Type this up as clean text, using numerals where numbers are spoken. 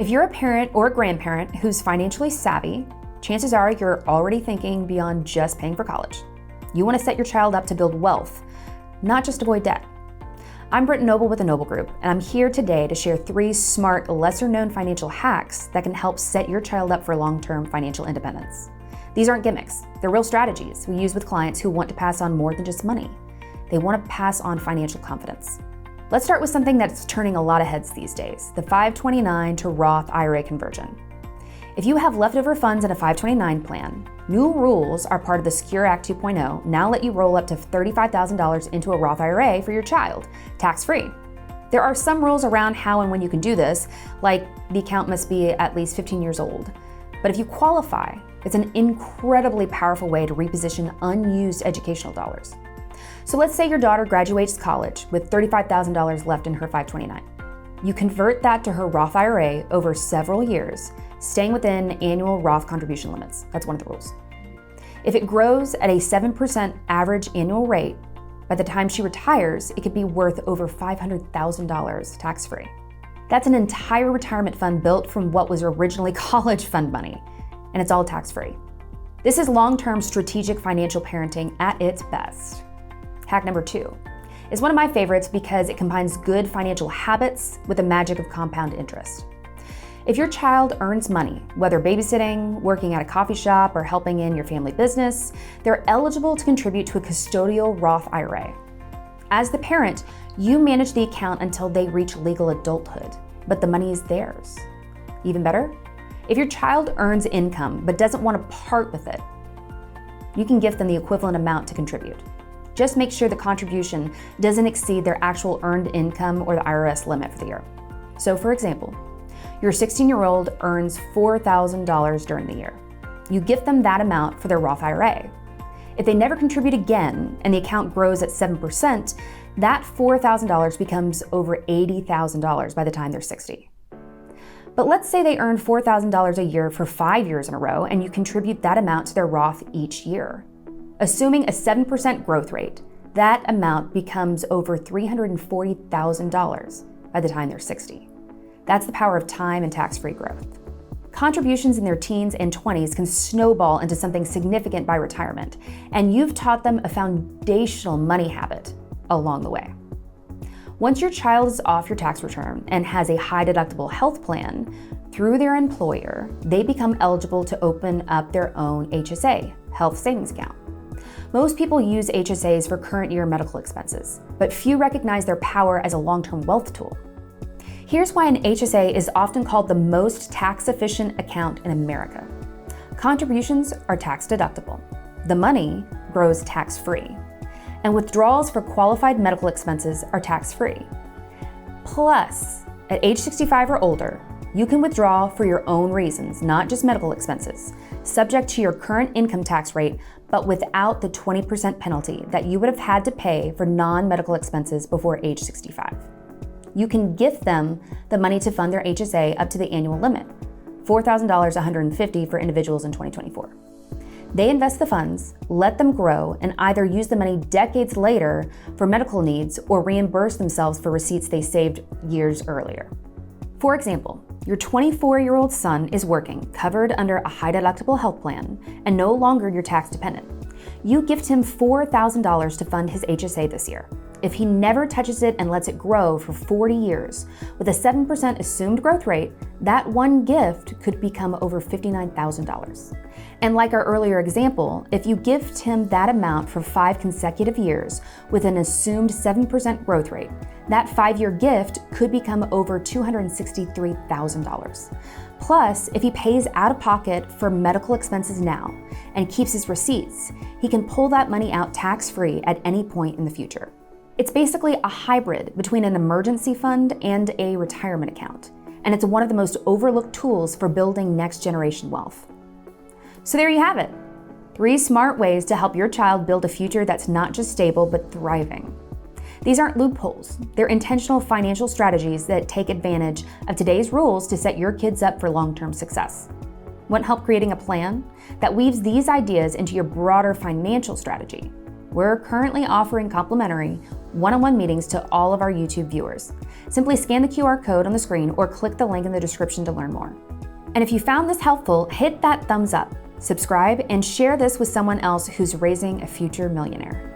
If you're a parent or a grandparent who's financially savvy, chances are you're already thinking beyond just paying for college. You want to set your child up to build wealth, not just avoid debt. I'm Britt Noble with the Noble Group, and I'm here today to share 3 smart, lesser-known financial hacks that can help set your child up for long-term financial independence. These aren't gimmicks. They're real strategies we use with clients who want to pass on more than just money. They want to pass on financial confidence. Let's start with something that's turning a lot of heads these days, the 529 to Roth IRA conversion. If you have leftover funds in a 529 plan, new rules are part of the Secure Act 2.0 now let you roll up to $35,000 into a Roth IRA for your child, tax-free. There are some rules around how and when you can do this, like the account must be at least 15 years old. But if you qualify, it's an incredibly powerful way to reposition unused educational dollars. So let's say your daughter graduates college with $35,000 left in her 529. You convert that to her Roth IRA over several years, staying within annual Roth contribution limits. That's one of the rules. If it grows at a 7% average annual rate, by the time she retires, it could be worth over $500,000 tax-free. That's an entire retirement fund built from what was originally college fund money, and it's all tax-free. This is long-term strategic financial parenting at its best. Hack number 2 is one of my favorites because it combines good financial habits with the magic of compound interest. If your child earns money, whether babysitting, working at a coffee shop, or helping in your family business, they're eligible to contribute to a custodial Roth IRA. As the parent, you manage the account until they reach legal adulthood, but the money is theirs. Even better, if your child earns income but doesn't want to part with it, you can gift them the equivalent amount to contribute. Just make sure the contribution doesn't exceed their actual earned income or the IRS limit for the year. So for example, your 16-year-old earns $4,000 during the year. You gift them that amount for their Roth IRA. If they never contribute again and the account grows at 7%, that $4,000 becomes over $80,000 by the time they're 60. But let's say they earn $4,000 a year for 5 years in a row and you contribute that amount to their Roth each year. Assuming a 7% growth rate, that amount becomes over $340,000 by the time they're 60. That's the power of time and tax-free growth. Contributions in their teens and 20s can snowball into something significant by retirement, and you've taught them a foundational money habit along the way. Once your child is off your tax return and has a high-deductible health plan, through their employer, they become eligible to open up their own HSA, health savings account. Most people use HSAs for current year medical expenses, but few recognize their power as a long-term wealth tool. Here's why an HSA is often called the most tax-efficient account in America. Contributions are tax-deductible. The money grows tax-free. And withdrawals for qualified medical expenses are tax-free. Plus, at age 65 or older, you can withdraw for your own reasons, not just medical expenses, subject to your current income tax rate, but without the 20% penalty that you would have had to pay for non-medical expenses before age 65. You can gift them the money to fund their HSA up to the annual limit, $4,000, $150 for individuals in 2024. They invest the funds, let them grow, and either use the money decades later for medical needs or reimburse themselves for receipts they saved years earlier. For example, your 24-year-old son is working, covered under a high-deductible health plan, and no longer your tax dependent. You gift him $4,000 to fund his HSA this year. If he never touches it and lets it grow for 40 years, with a 7% assumed growth rate, that one gift could become over $59,000. And like our earlier example, if you gift him that amount for 5 consecutive years with an assumed 7% growth rate, that 5-year gift could become over $263,000. Plus, if he pays out of pocket for medical expenses now and keeps his receipts, he can pull that money out tax-free at any point in the future. It's basically a hybrid between an emergency fund and a retirement account, and it's one of the most overlooked tools for building next-generation wealth. So there you have it. 3 smart ways to help your child build a future that's not just stable, but thriving. These aren't loopholes. They're intentional financial strategies that take advantage of today's rules to set your kids up for long-term success. Want help creating a plan that weaves these ideas into your broader financial strategy? We're currently offering complimentary one-on-one meetings to all of our YouTube viewers. Simply scan the QR code on the screen or click the link in the description to learn more. And if you found this helpful, hit that thumbs up, subscribe, and share this with someone else who's raising a future millionaire.